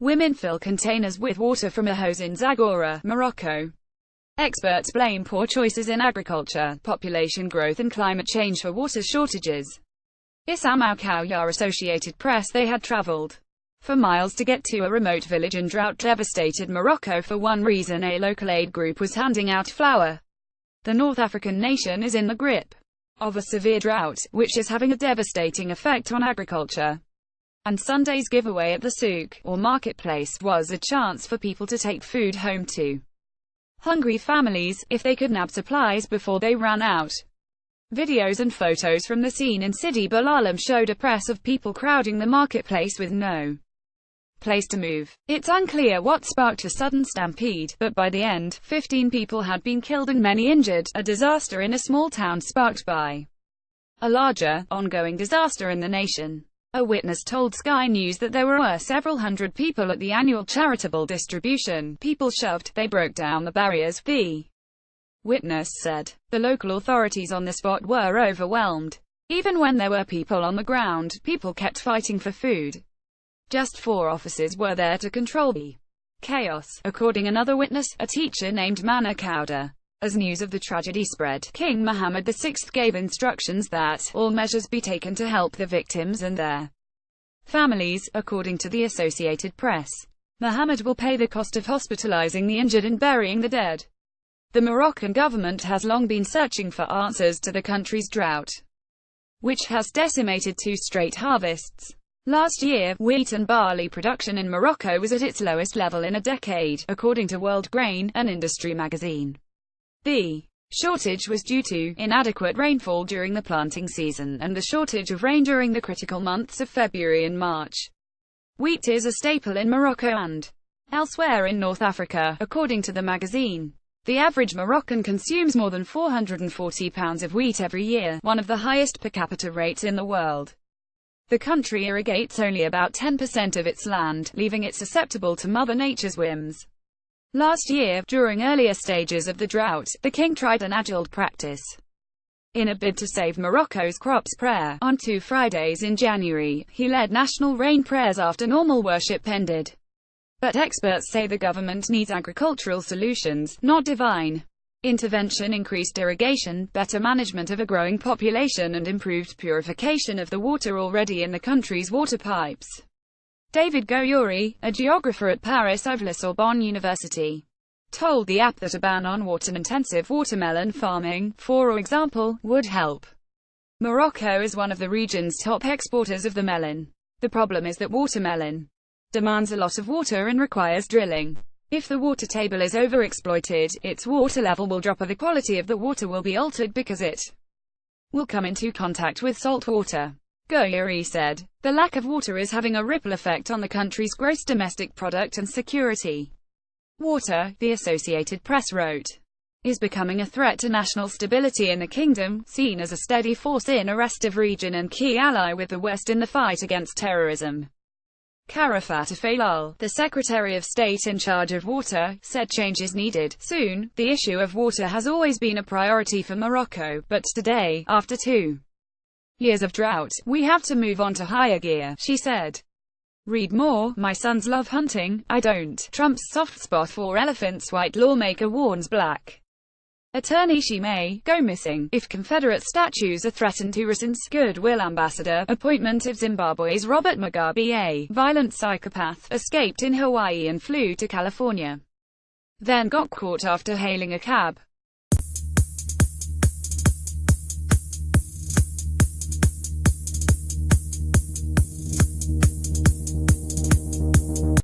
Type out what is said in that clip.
Women fill containers with water from a hose in Zagora, Morocco. Experts blame poor choices in agriculture, population growth and climate change for water shortages. Issam OukhouyaAssociated Press They had traveled for miles to get to a remote village in drought-devastated Morocco for one reason: a local aid group was handing out flour. The North African nation is in the grip of a severe drought, which is having a devastating effect on agriculture. And Sunday's giveaway at the souk, or marketplace, was a chance for people to take food home to hungry families, if they could nab supplies before they ran out. Videos and photos from the scene in Sidi Boulalam showed a press of people crowding the marketplace with no place to move. It's unclear what sparked a sudden stampede, but by the end, 15 people had been killed and many injured, a disaster in a small town sparked by a larger, ongoing disaster in the nation. A witness told Sky News that there were several hundred people at the annual charitable distribution. People shoved, they broke down the barriers, the witness said. The local authorities on the spot were overwhelmed. Even when there were people on the ground, people kept fighting for food. Just 4 officers were there to control the chaos, according another witness, a teacher named Mana Kauda. As news of the tragedy spread, King Mohammed VI gave instructions that all measures be taken to help the victims and their families, according to the Associated Press. Mohammed will pay the cost of hospitalizing the injured and burying the dead. The Moroccan government has long been searching for answers to the country's drought, which has decimated 2 straight harvests. Last year, wheat and barley production in Morocco was at its lowest level in a decade, according to World Grain, an industry magazine. The shortage was due to inadequate rainfall during the planting season, and the shortage of rain during the critical months of February and March. Wheat is a staple in Morocco and elsewhere in North Africa, according to the magazine. The average Moroccan consumes more than 440 pounds of wheat every year, one of the highest per capita rates in the world. The country irrigates only about 10% of its land, leaving it susceptible to Mother Nature's whims. Last year, during earlier stages of the drought, the king tried an age-old practice in a bid to save Morocco's crops. Prayer. On 2 Fridays in January, he led national rain prayers after normal worship ended. But experts say the government needs agricultural solutions, not divine intervention. Increased irrigation, better management of a growing population and improved purification of the water already in the country's water pipes. David Goyuri, a geographer at Paris-Sorbonne University, told the app that a ban on water-intensive watermelon farming, for example, would help. Morocco is one of the region's top exporters of the melon. The problem is that watermelon demands a lot of water and requires drilling. If the water table is overexploited, its water level will drop, or the quality of the water will be altered because it will come into contact with salt water. Goyuri said, the lack of water is having a ripple effect on the country's gross domestic product and security. Water, the Associated Press wrote, is becoming a threat to national stability in the kingdom, seen as a steady force in a restive region and key ally with the West in the fight against terrorism. Karafat Failal, the Secretary of State in charge of water, said change is needed soon. The issue of water has always been a priority for Morocco, but today, after 2 years of drought, we have to move on to higher gear, she said. Read more. My sons love hunting, I don't. Trump's soft spot for elephants. White lawmaker warns black attorney she may go missing if Confederate statues are threatened to rescind goodwill ambassador appointment of Zimbabwe's Robert Mugabe. A violent psychopath escaped in Hawaii and flew to California, then got caught after hailing a cab.